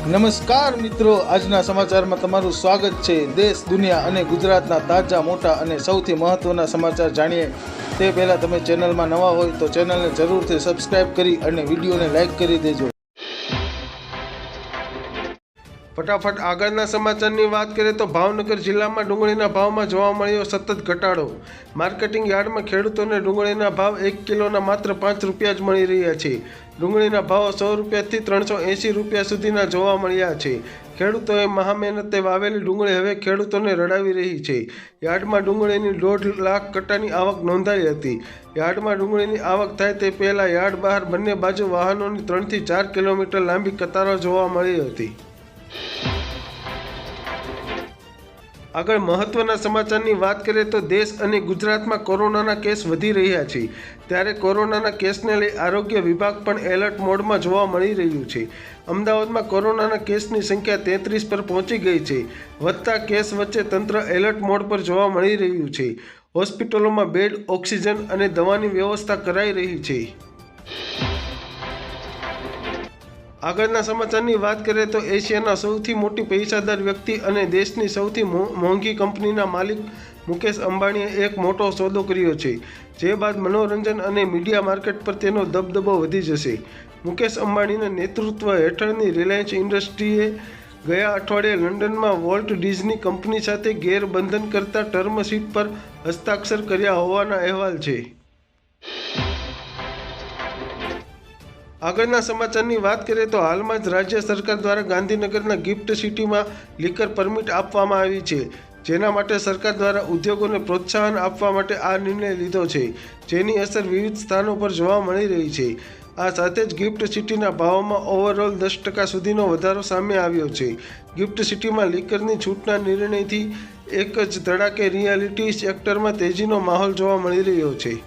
નમસ્કાર મિત્રો, આજના સમાચારમાં તમારું સ્વાગત છે। દેશ, દુનિયા અને ગુજરાતના તાજા, મોટા અને સૌથી મહત્વના સમાચાર જાણીએ તે પહેલાં તમે ચેનલમાં નવા હોય તો ચેનલને જરૂરથી સબસ્ક્રાઇબ કરી અને વિડીયોને લાઇક કરી દેજો। ફટાફટ આગળના સમાચારની વાત કરીએ તો ભાવનગર જિલ્લામાં ડુંગળીના ભાવમાં જોવા મળ્યો સતત ઘટાડો। માર્કેટિંગ યાર્ડમાં ખેડૂતોને ડુંગળીના ભાવ 1 કિલોના માત્ર 5 રૂપિયા જ મળી રહ્યા છે। ડુંગળીના ભાવ 100 રૂપિયાથી 380 રૂપિયા સુધીના જોવા મળ્યા છે। ખેડૂતોએ મહામહેનતે વાવેલી ડુંગળી હવે ખેડૂતોને રડાવી રહી છે। યાર્ડમાં ડુંગળીની 1.5 લાખ કટ્ટાની આવક નોંધાઈ હતી। યાર્ડમાં ડુંગળીની આવક થાય તે પહેલાં યાર્ડ બહાર બંને બાજુ વાહનોની 3 થી 4 કિલોમીટર લાંબી કતારો જોવા મળી હતી। આગળ મહત્વના સમાચારની વાત કરીએ તો દેશ અને ગુજરાતમાં કોરોનાના કેસ વધી રહ્યા છે। ત્યારે કોરોનાના કેસને લઈ આરોગ્ય વિભાગ પણ એલર્ટ મોડમાં જોવા મળી રહ્યું છે। અમદાવાદમાં કોરોનાના કેસની સંખ્યા 33 પર પહોંચી ગઈ છે। વધતા કેસ વચ્ચે તંત્ર એલર્ટ મોડ પર જોવા મળી રહ્યું છે। હોસ્પિટલોમાં બેડ, ઓક્સિજન અને દવાની વ્યવસ્થા કરાઈ રહી છે। આગળના સમાચારની વાત કરીએ તો એશિયાના સૌથી મોટી પૈસાદાર વ્યક્તિ અને દેશની સૌથી મોંઘી કંપનીના માલિક મુકેશ અંબાણીએ એક મોટો સોદો કર્યો છે, જે બાદ મનોરંજન અને મીડિયા માર્કેટ પર તેનો દબદબો વધી જશે। મુકેશ અંબાણીના નેતૃત્વ હેઠળની રિલાયન્સ ઇન્ડસ્ટ્રીએ ગયા અઠવાડિયે લંડનમાં વોલ્ટ ડિઝની કંપની સાથે ગેરબંધન કરતા ટર્મ શીટ પર હસ્તાક્ષર કર્યા હોવાના અહેવાલ છે। આગળના સમાચારની વાત કરીએ તો હાલમાં જ રાજ્ય સરકાર દ્વારા ગાંધીનગરના ગિફ્ટ સિટીમાં લિકર પરમિટ આપવામાં આવી છે, જેના માટે સરકાર દ્વારા ઉદ્યોગોને પ્રોત્સાહન આપવા માટે આ નિર્ણય લીધો છે, જેની અસર વિવિધ સ્થાનો પર જોવા મળી રહી છે। આ સાથે જ ગિફ્ટ સિટીના ભાવોમાં ઓવરઓલ 10% સુધીનો વધારો સામે આવ્યો છે। ગિફ્ટ સિટીમાં લિકરની છૂટના નિર્ણયથી એક જ ધડાકે રિયાલિટી સેક્ટરમાં તેજીનો માહોલ જોવા મળી રહ્યો છે।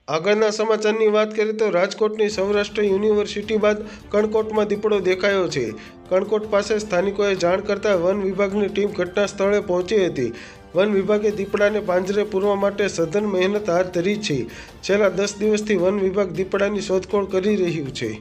આગળના સમાચારની વાત કરીએ તો રાજકોટની સૌરાષ્ટ્ર યુનિવર્સિટી બાદ કણકોટમાં દીપડો દેખાયો છે। કણકોટ પાસે સ્થાનિકોએ જાણ કરતાં વન વિભાગની ટીમ ઘટના સ્થળે પહોંચી હતી। વન વિભાગે દીપડાને પાંજરે પૂરવા માટે સઘન મહેનત હાથ ધરી છે। છેલ્લા 10 દિવસથી વન વિભાગ દીપડાની શોધખોળ કરી રહ્યું છે।